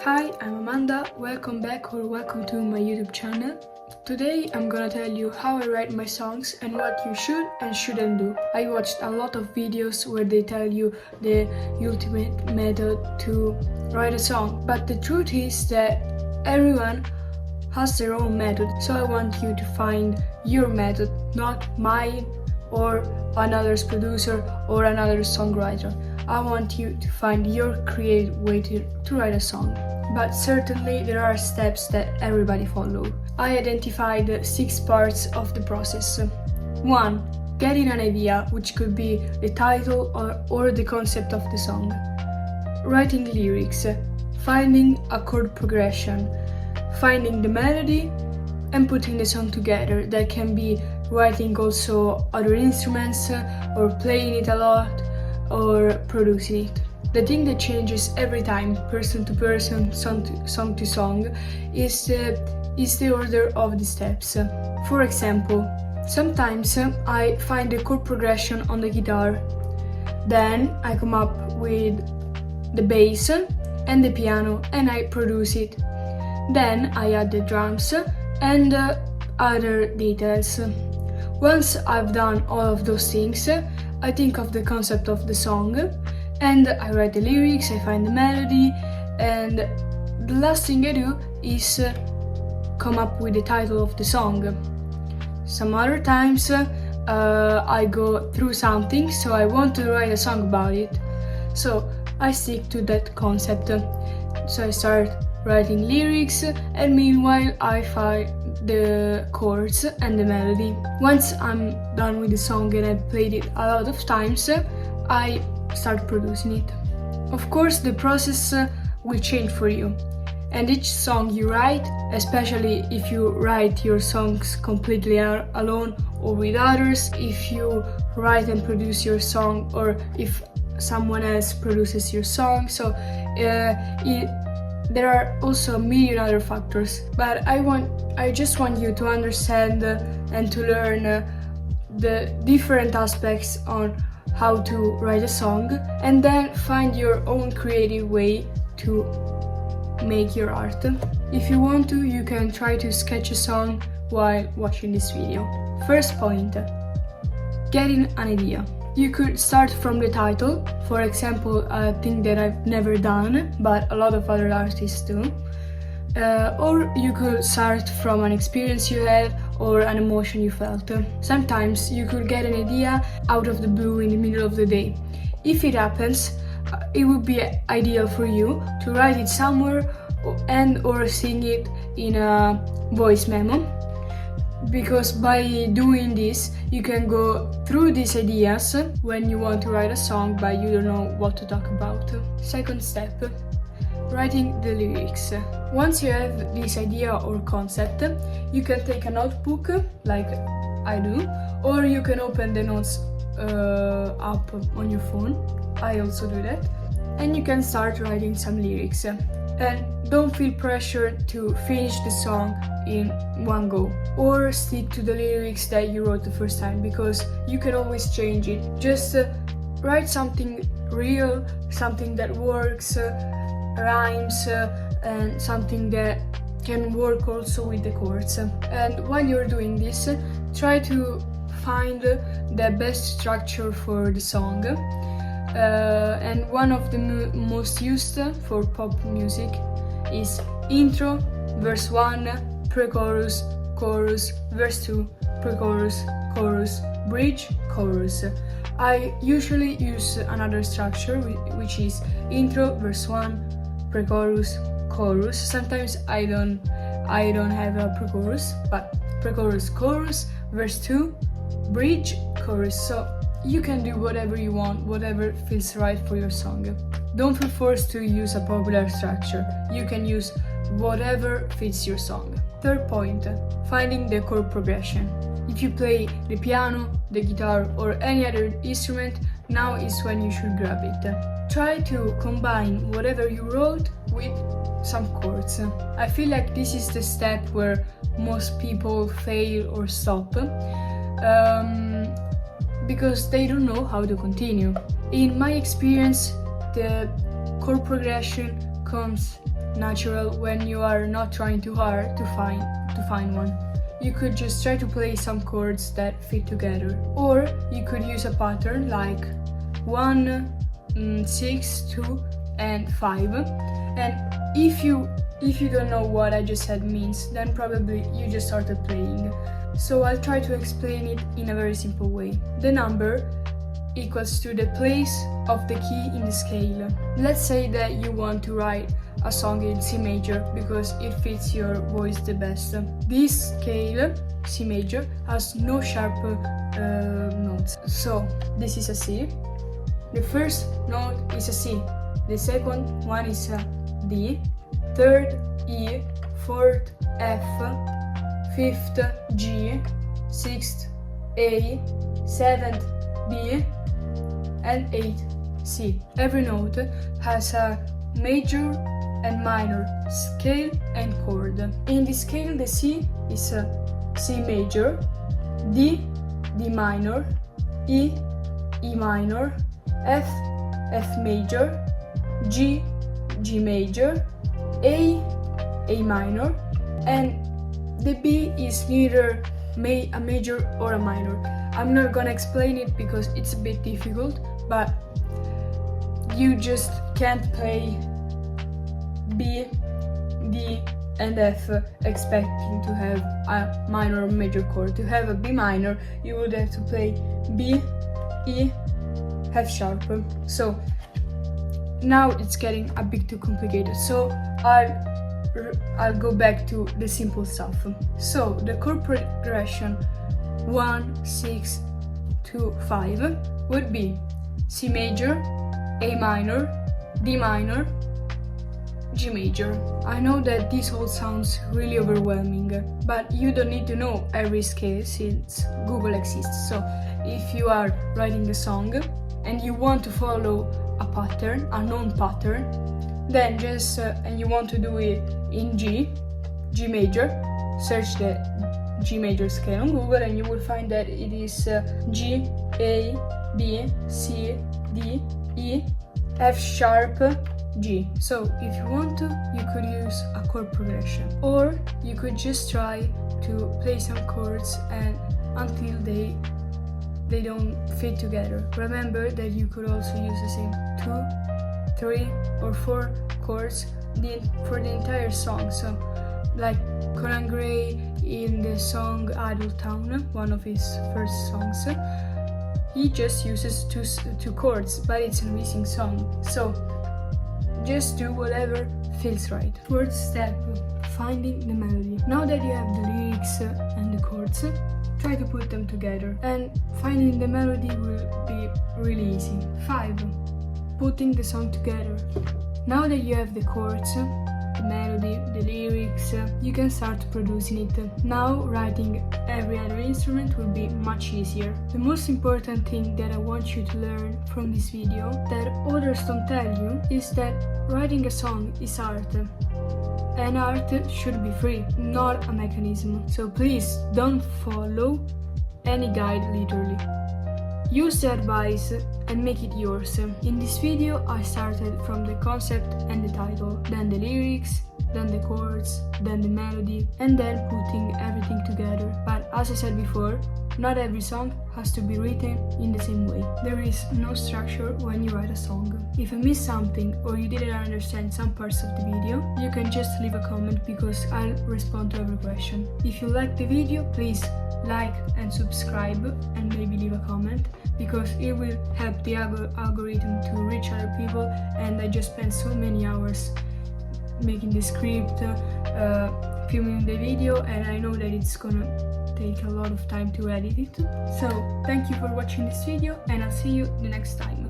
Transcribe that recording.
Hi, I'm Amanda, welcome back or welcome to my YouTube channel. Today I'm gonna tell you how I write my songs and what you should and shouldn't do. I watched a lot of videos where they tell you the ultimate method to write a song, but the truth is that everyone has their own method, so I want you to find your method, not mine or another's producer or another songwriter. I want you to find your creative way to write a song. But certainly there are steps that everybody follows. I identified 6 parts of the process. 1. Getting an idea, which could be the title or the concept of the song. Writing the lyrics, finding a chord progression, finding the melody, and putting the song together. That can be writing also other instruments or playing it a lot or producing it. The thing that changes every time, person to person, song to song, is the order of the steps. For example, sometimes I find the chord progression on the guitar, then I come up with the bass and the piano and I produce it. Then I add the drums and other details. Once I've done all of those things, I think of the concept of the song and I write the lyrics, I find the melody, and the last thing I do is come up with the title of the song. Some other times I go through something, so I want to write a song about it. So I stick to that concept. So I start writing lyrics and meanwhile I find the chords and the melody. Once I'm done with the song and I've played it a lot of times, I start producing it. Of course, the process will change for you, and each song you write, especially if you write your songs completely alone or with others, if you write and produce your song or if someone else produces your song, so there are also a million other factors, but I just want you to understand and to learn the different aspects on how to write a song, and then find your own creative way to make your art. If you want to, you can try to sketch a song while watching this video. First point, getting an idea. You could start from the title, for example, a thing that I've never done, but a lot of other artists do. Or you could start from an experience you had or an emotion you felt. Sometimes you could get an idea out of the blue in the middle of the day. If it happens, it would be ideal for you to write it somewhere or sing it in a voice memo, because by doing this you can go through these ideas when you want to write a song but you don't know what to talk about. Second step, writing the lyrics. Once you have this idea or concept, you can take a notebook like I do, or you can open the notes app on your phone. I also do that. And you can start writing some lyrics. And don't feel pressured to finish the song in one go, or stick to the lyrics that you wrote the first time, because you can always change it. Just write something real, something that works, rhymes, and something that can work also with the chords. And while you're doing this, try to find the best structure for the song. And one of the most used for pop music is intro, verse 1, pre-chorus, chorus, verse 2, pre-chorus, chorus, bridge, chorus. I usually use another structure which is intro, verse 1, pre-chorus, chorus. Sometimes I don't have a pre-chorus, but pre-chorus, chorus, verse 2, bridge, chorus. So you can do whatever you want, whatever feels right for your song. Don't feel forced to use a popular structure. You can use whatever fits your song. Third point, finding the chord progression. If you play the piano, the guitar, or any other instrument, now is when you should grab it. Try to combine whatever you wrote with some chords. I feel like this is the step where most people fail or stop, because they don't know how to continue. In my experience, the chord progression comes natural when you are not trying too hard to find one. You could just try to play some chords that fit together, or you could use a pattern like 1, 6, 2 and 5. And if you don't know what I just said means, then probably you just started playing. So I'll try to explain it in a very simple way. The number equals to the place of the key in the scale. Let's say that you want to write a song in C major because it fits your voice the best. This scale, C major, has no sharp notes. So this is a C. The first note is a C. The second one is a D. Third E. Fourth F. Fifth G. Sixth A. Seventh B. And 8 C. Every note has a major and minor scale and chord. In this scale, the C is a C major, D, D minor, E, E minor, F, F major, G, G major, A minor, and the B is neither a major or a minor. I'm not gonna explain it because it's a bit difficult, but you just can't play B, D and F expecting to have a minor or major chord. To have a B minor, you would have to play B, E, F sharp. So now it's getting a bit too complicated, so I'll go back to the simple stuff. So the chord progression 1, 6, 2, 5 would be C major, A minor, D minor, G major. I know that this all sounds really overwhelming, but you don't need to know every scale since Google exists. So if you are writing a song and you want to follow a pattern, a known pattern, then just and you want to do it in G major, search the G major scale on Google and you will find that it is G, A, B, C, D, E, F sharp, G. So if you want to, you could use a chord progression, or you could just try to play some chords and until they don't fit together. Remember that you could also use the same 2, 3 or 4 chords for the entire song. So like Conan Gray in the song Idle Town, one of his first songs, he just uses two chords, but it's an amazing song. So just do whatever feels right. Fourth step, finding the melody. Now that you have the lyrics and the chords, try to put them together, and finding the melody will be really easy. 5. Putting the song together. Now that you have the chords, the melody, the lyrics, you can start producing it. Now writing every other instrument will be much easier. The most important thing that I want you to learn from this video, that others don't tell you, is that writing a song is art. And art should be free, not a mechanism. So please don't follow any guide literally. Use the advice and make it yours. In this video I started from the concept and the title, then the lyrics, then the chords, then the melody, and then putting everything together. But as I said before, not every song has to be written in the same way. There is no structure when you write a song. If I missed something or you didn't understand some parts of the video, you can just leave a comment because I'll respond to every question. If you liked the video, please like and subscribe and maybe leave a comment, because it will help the algorithm to reach other people. And I just spent so many hours making the script, filming the video, and I know that it's gonna take a lot of time to edit it. So thank you for watching this video and I'll see you the next time.